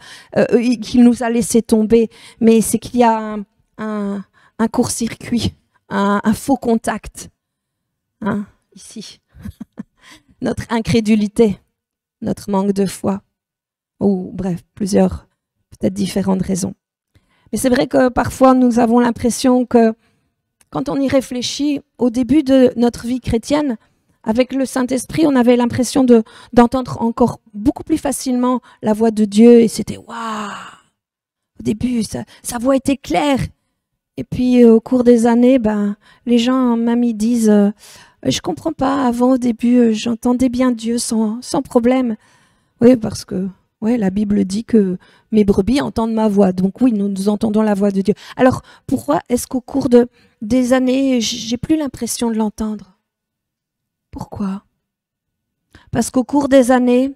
qu'il nous a laissé tomber, mais c'est qu'il y a un court-circuit, un faux contact, hein, ici. Notre incrédulité, notre manque de foi, ou bref, plusieurs, peut-être différentes raisons. Mais c'est vrai que parfois nous avons l'impression que quand on y réfléchit, au début de notre vie chrétienne, avec le Saint-Esprit, on avait l'impression d'entendre encore beaucoup plus facilement la voix de Dieu, et c'était waouh! Au début, sa voix était claire. Et puis au cours des années, les gens même ils disent je comprends pas, avant au début j'entendais bien Dieu sans problème. Oui, parce que la Bible dit que mes brebis entendent ma voix. Donc oui, nous entendons la voix de Dieu. Alors pourquoi est-ce qu'au cours des années, j'ai plus l'impression de l'entendre? Pourquoi? Parce qu'au cours des années,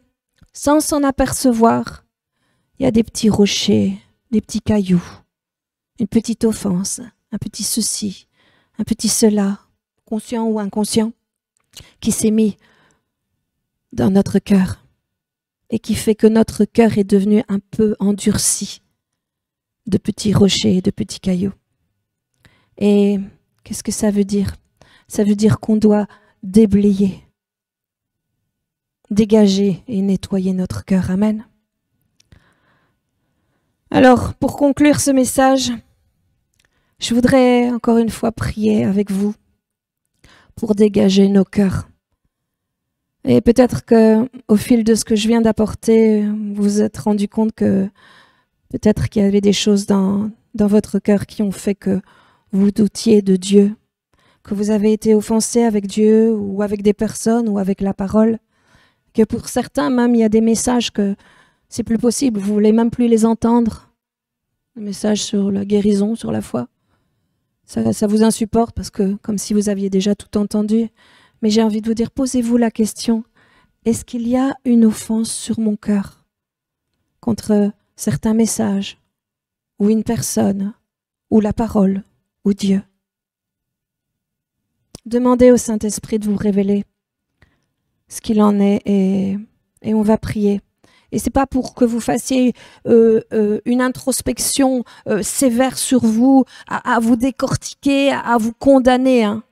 sans s'en apercevoir, il y a des petits rochers, des petits cailloux, une petite offense, un petit ceci, un petit cela, conscient ou inconscient, qui s'est mis dans notre cœur et qui fait que notre cœur est devenu un peu endurci de petits rochers, de petits cailloux. Et qu'est-ce que ça veut dire? Ça veut dire qu'on doit déblayer, dégager et nettoyer notre cœur. Amen. Alors, pour conclure ce message, je voudrais encore une fois prier avec vous pour dégager nos cœurs. Et peut-être qu'au fil de ce que je viens d'apporter, vous vous êtes rendu compte que peut-être qu'il y avait des choses dans votre cœur qui ont fait que vous doutiez de Dieu, que vous avez été offensé avec Dieu ou avec des personnes ou avec la parole, que pour certains même il y a des messages que c'est plus possible, vous voulez même plus les entendre, des messages sur la guérison, sur la foi. Ça vous insupporte parce que comme si vous aviez déjà tout entendu. Mais j'ai envie de vous dire, posez-vous la question, est-ce qu'il y a une offense sur mon cœur contre certains messages, ou une personne, ou la parole, ou Dieu? Demandez au Saint-Esprit de vous révéler ce qu'il en est et on va prier. Et c'est pas pour que vous fassiez une introspection sévère sur vous, à vous décortiquer, à vous condamner. Hein.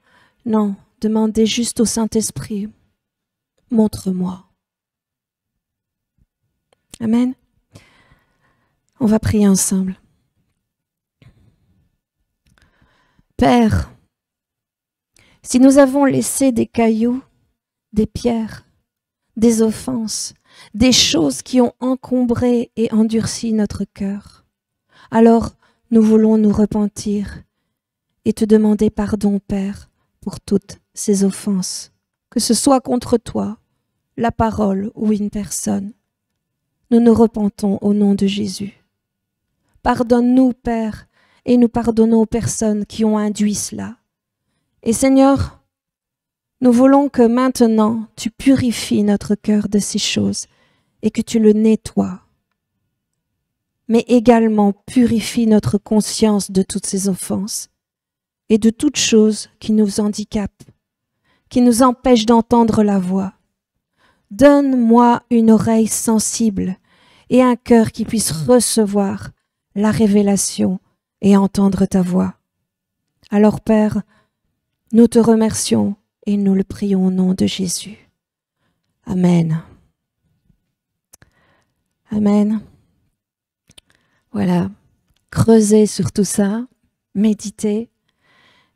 Non, demandez juste au Saint-Esprit, montre-moi. Amen. On va prier ensemble. Père, si nous avons laissé des cailloux, des pierres, des offenses, des choses qui ont encombré et endurci notre cœur, alors nous voulons nous repentir et te demander pardon, Père, pour toutes ces offenses, que ce soit contre toi, la parole ou une personne. Nous nous repentons au nom de Jésus. Pardonne-nous, Père, et nous pardonnons aux personnes qui ont induit cela. Et Seigneur, nous voulons que maintenant tu purifies notre cœur de ces choses et que tu le nettoies. Mais également purifie notre conscience de toutes ces offenses et de toutes choses qui nous handicapent, qui nous empêchent d'entendre la voix. Donne-moi une oreille sensible et un cœur qui puisse recevoir la révélation et entendre ta voix. Alors Père, nous te remercions et nous le prions au nom de Jésus. Amen. Amen. Voilà, creusez sur tout ça, méditez,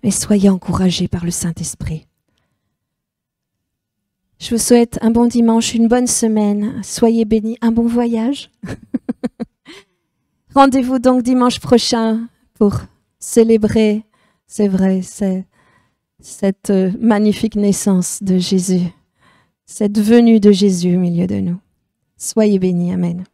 et soyez encouragés par le Saint-Esprit. Je vous souhaite un bon dimanche, une bonne semaine, soyez bénis, un bon voyage. Rendez-vous donc dimanche prochain pour célébrer, c'est vrai, cette magnifique naissance de Jésus, cette venue de Jésus au milieu de nous. Soyez bénis, amen.